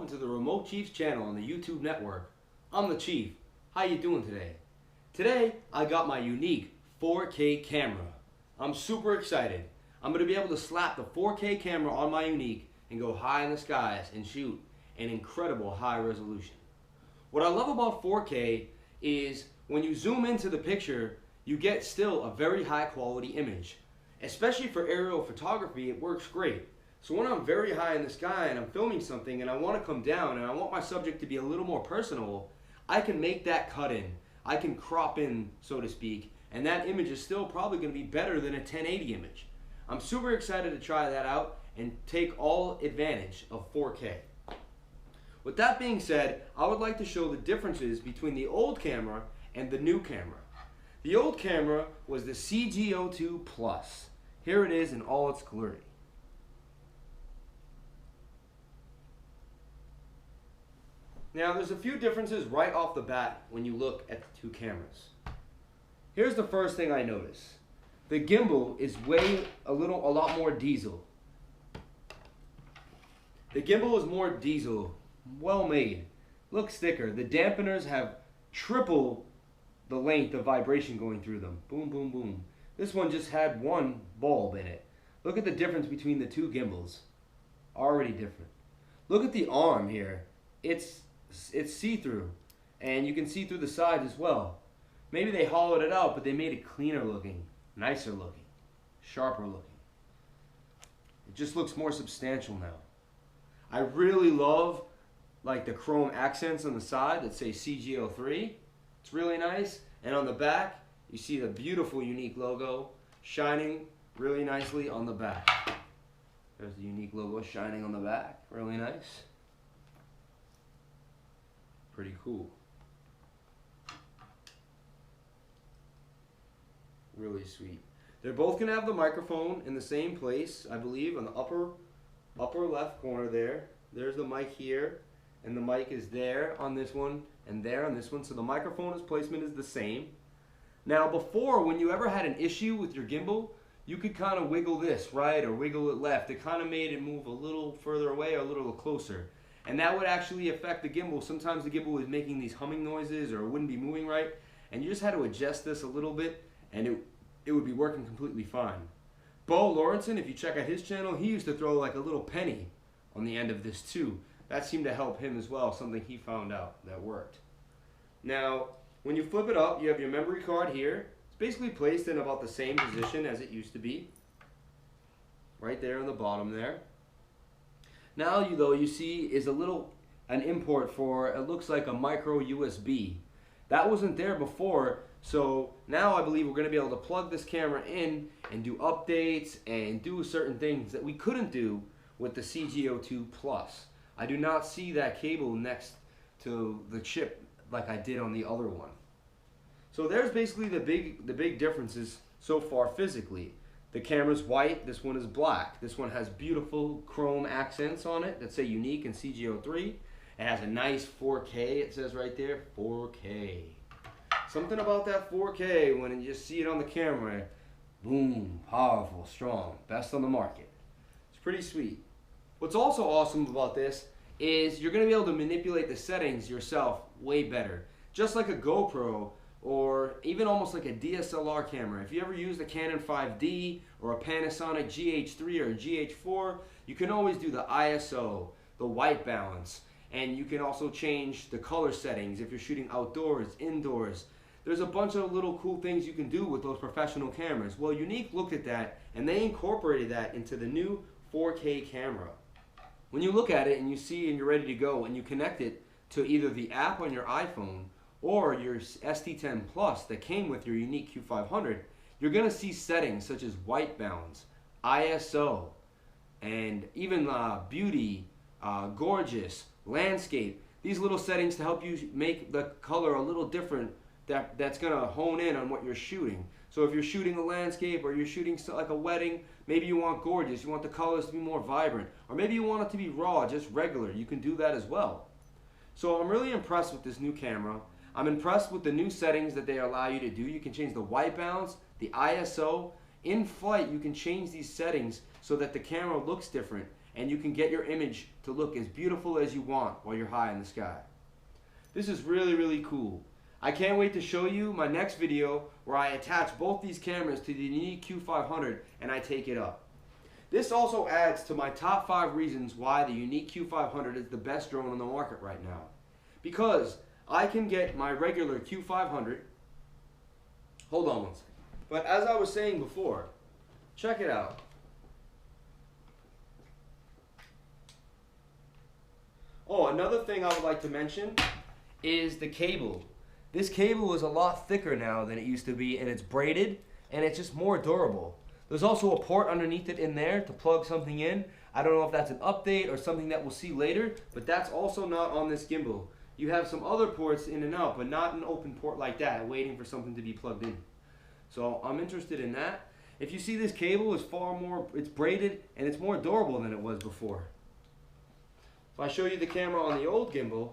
welcome to the Remote Chiefs channel on the YouTube network. I'm the Chief. How you doing today? Today I got my Yuneec 4K camera. I'm super excited. I'm going to be able to slap the 4K camera on my Yuneec and go high in the skies and shoot an incredible high resolution. What I love about 4K is when you zoom into the picture, you get still a very high quality image. Especially for aerial photography, it works great. So when I'm very high in the sky and I'm filming something and I want to come down and I want my subject to be a little more personal, I can make that cut in. I can crop in, so to speak, and that image is still probably going to be better than a 1080 image. I'm super excited to try that out and take all advantage of 4K. With that being said, I would like to show the differences between the old camera and the new camera. The old camera was the Cgo3 Plus. Here it is in all its glory. Now there's a few differences right off the bat when you look at the two cameras. Here's the first thing I notice. The gimbal is a lot more diesel. The gimbal is more diesel, well made, looks thicker. The dampeners have triple the length of vibration going through them. Boom, boom, boom. This one just had one bulb in it. Look at the difference between the two gimbals. Already different. Look at the arm here. It's see-through, and you can see through the sides as well. Maybe they hollowed it out, but they made it cleaner looking, nicer looking, sharper looking. It just looks more substantial now. I really love like the chrome accents on the side that say Cgo3. It's really nice. And on the back, you see the beautiful Yuneec logo shining really nicely on the back. There's the Yuneec logo shining on the back, really nice. Pretty cool. Really sweet. They're both going to have the microphone in the same place, I believe, on the upper left corner there. There's the mic here, and the mic is there on this one, and there on this one. So the microphone's placement is the same. Now before, when you ever had an issue with your gimbal, you could kind of wiggle this right or wiggle it left. It kind of made it move a little further away or a little closer. And that would actually affect the gimbal. Sometimes the gimbal was making these humming noises or it wouldn't be moving right. And you just had to adjust this a little bit and it would be working completely fine. Bo Lawrenson, if you check out his channel, he used to throw like a little penny on the end of this too. That seemed to help him as well, something he found out that worked. Now, when you flip it up, you have your memory card here. It's basically placed in about the same position as it used to be. Right there on the bottom there. Now you see is an import for, it looks like a micro USB. That wasn't there before, so now I believe we're going to be able to plug this camera in and do updates and do certain things that we couldn't do with the Cgo3 Plus. I do not see that cable next to the chip like I did on the other one. So there's basically the big differences so far physically. The camera's white, this one is black. This one has beautiful chrome accents on it that say Yuneec and Cgo3. It has a nice 4K, it says right there, 4K. Something about that 4K when you just see it on the camera, boom, powerful, strong, best on the market. It's pretty sweet. What's also awesome about this is you're going to be able to manipulate the settings yourself way better. Just like a GoPro, or even almost like a DSLR camera. If you ever use the Canon 5D or a Panasonic GH3 or a GH4, you can always do the ISO, the white balance, and you can also change the color settings if you're shooting outdoors, indoors. There's a bunch of little cool things you can do with those professional cameras. Well, Yuneec looked at that and they incorporated that into the new 4K camera. When you look at it and you see and you're ready to go and you connect it to either the app on your iPhone or your St10 Plus that came with your Yuneec Q500, you're going to see settings such as white balance, ISO, and even beauty, gorgeous, landscape. These little settings to help you make the color a little different that's going to hone in on what you're shooting. So if you're shooting a landscape or you're shooting like a wedding, maybe you want gorgeous, you want the colors to be more vibrant, or maybe you want it to be raw, just regular. You can do that as well. So I'm really impressed with this new camera. I'm impressed with the new settings that they allow you to do. You can change the white balance, the ISO. In flight, you can change these settings so that the camera looks different. and you can get your image to look as beautiful as you want while you're high in the sky. This is really, really cool. I can't wait to show you my next video where I attach both these cameras to the Yuneec Q500 and I take it up. This also adds to my top 5 reasons why the Yuneec Q500 is the best drone on the market right now. Because I can get my regular Q500, hold on one second, but as I was saying before, check it out. Oh, another thing I would like to mention is the cable. This cable is a lot thicker now than it used to be, and it's braided, and it's just more durable. There's also a port underneath it in there to plug something in. I don't know if that's an update or something that we'll see later, but that's also not on this gimbal. You have some other ports in and out, but not an open port like that, waiting for something to be plugged in. So I'm interested in that. If you see, this cable is far more, it's braided, and it's more durable than it was before. If I show you the camera on the old gimbal,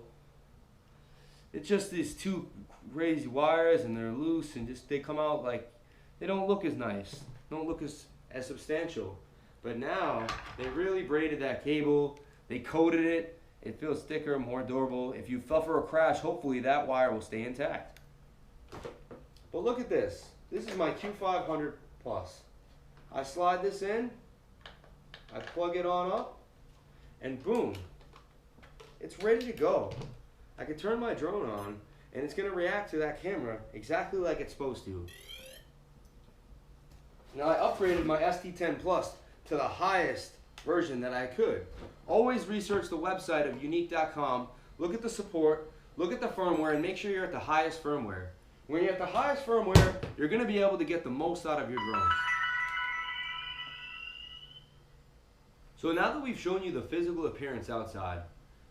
it's just these 2 crazy wires, and they're loose, and just they come out like, they don't look as nice, don't look as substantial. But now they really braided that cable, they coated it, it feels thicker, more durable. If you suffer a crash, hopefully that wire will stay intact. But look at this. This is my Q500 Plus. I slide this in, I plug it on up, and boom, it's ready to go. I can turn my drone on, and it's going to react to that camera exactly like it's supposed to. Now, I upgraded my St10 Plus to the highest version that I could. Always research the website of Yuneec.com, look at the support, look at the firmware, and make sure you're at the highest firmware. When you're at the highest firmware, you're going to be able to get the most out of your drone. So now that we've shown you the physical appearance outside,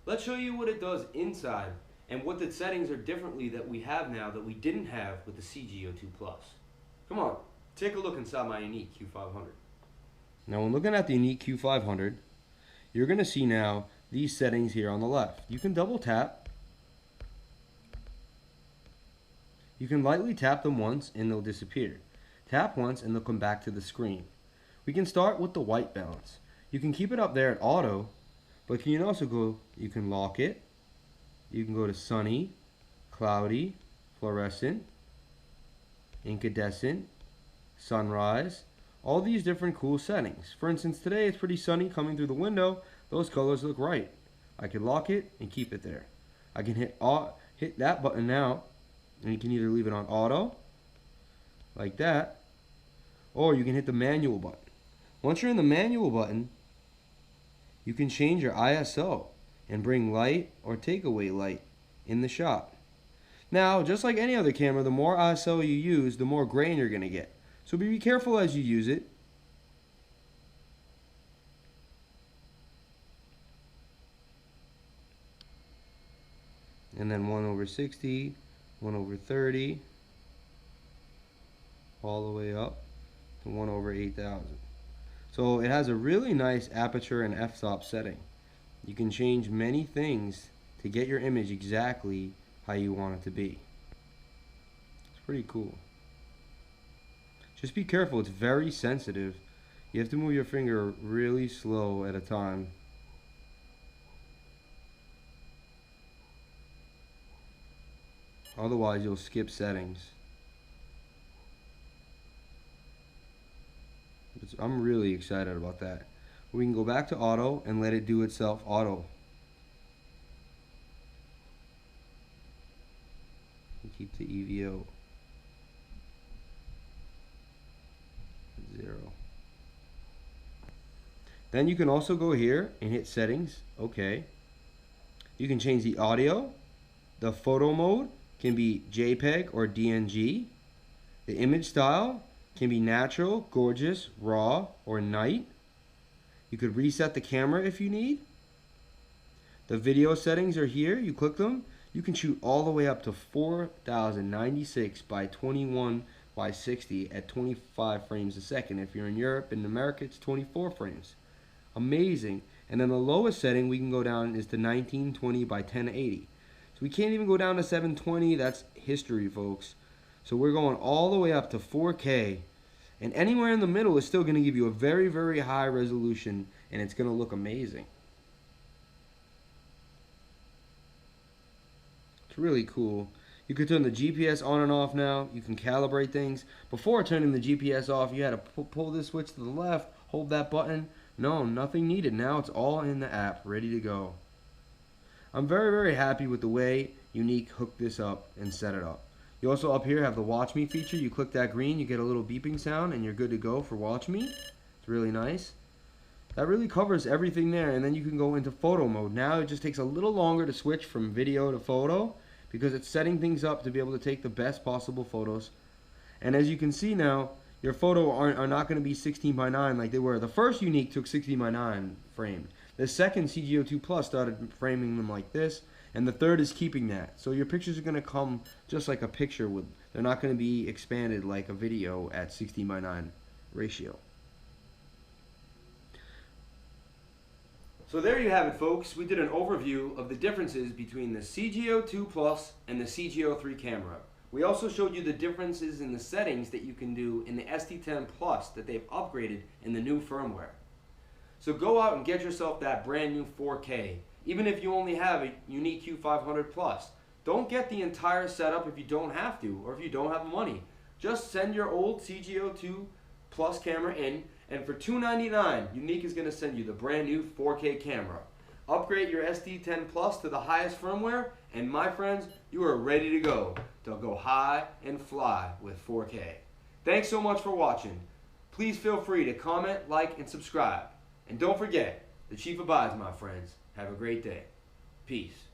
let's show you what it does inside and what the settings are differently that we have now that we didn't have with the Cgo3 Plus. Come on, take a look inside my Yuneec Q500. Now when looking at the Yuneec Q500, you're going to see now these settings here on the left. You can double tap. You can lightly tap them once and they'll disappear. Tap once and they'll come back to the screen. We can start with the white balance. You can keep it up there at auto, but you can also go, you can lock it. You can go to sunny, cloudy, fluorescent, incandescent, sunrise, all these different cool settings. For instance, today it's pretty sunny coming through the window. Those colors look right. I can lock it and keep it there. I can hit that button now, and you can either leave it on auto, like that, or you can hit the manual button. Once you're in the manual button, you can change your ISO and bring light or take away light in the shot. Now, just like any other camera, the more ISO you use, the more grain you're going to get. So be careful as you use it. And then 1/60, 1/30, all the way up to 1/8000. So it has a really nice aperture and f-stop setting. You can change many things to get your image exactly how you want it to be. It's pretty cool. Just be careful, it's very sensitive. You have to move your finger really slow at a time. Otherwise you'll skip settings. I'm really excited about that. We can go back to auto and let it do itself auto. Keep the EVO 0. Then you can also go here and hit settings. Okay. You can change the audio. The photo mode can be JPEG or DNG. The image style can be natural, gorgeous, raw, or night. You could reset the camera if you need. The video settings are here. You click them. You can shoot all the way up to 4096 by 21 by 60 at 25 frames a second. If you're in Europe and America, it's 24 frames. Amazing. And then the lowest setting we can go down is to 1920 by 1080. So we can't even go down to 720. That's history, folks. So we're going all the way up to 4K And anywhere in the middle is still going to give you a very, very high resolution, and it's going to look amazing. It's really cool. You can turn the GPS on and off now. You can calibrate things. Before turning the GPS off, you had to pull this switch to the left, hold that button. No, nothing needed. Now it's all in the app, ready to go. I'm very, very happy with the way Yuneec hooked this up and set it up. You also up here have the Watch Me feature. You click that green, you get a little beeping sound, and you're good to go for Watch Me. It's really nice. That really covers everything there, and then you can go into photo mode. Now it just takes a little longer to switch from video to photo because it's setting things up to be able to take the best possible photos. And as you can see now, your photo are not going to be 16 by 9 like they were. The first Yuneec took 16 by 9 framed. The second Cgo3 Plus started framing them like this, and the third is keeping that. So your pictures are going to come just like a picture. They're not going to be expanded like a video at 16 by 9 ratio. So there you have it, folks. We did an overview of the differences between the Cgo2 Plus and the Cgo3 camera. We also showed you the differences in the settings that you can do in the St10 Plus that they've upgraded in the new firmware. So go out and get yourself that brand new 4K, even if you only have a Yuneec Q500 Plus. Don't get the entire setup if you don't have to, or if you don't have the money. Just send your old Cgo2 Plus camera in, and for $299, Yuneec is going to send you the brand new 4K camera. Upgrade your St10 Plus to the highest firmware, and my friends, you are ready to go. They'll go high and fly with 4K. Thanks so much for watching. Please feel free to comment, like, and subscribe. And don't forget, the chief abides, my friends. Have a great day. Peace.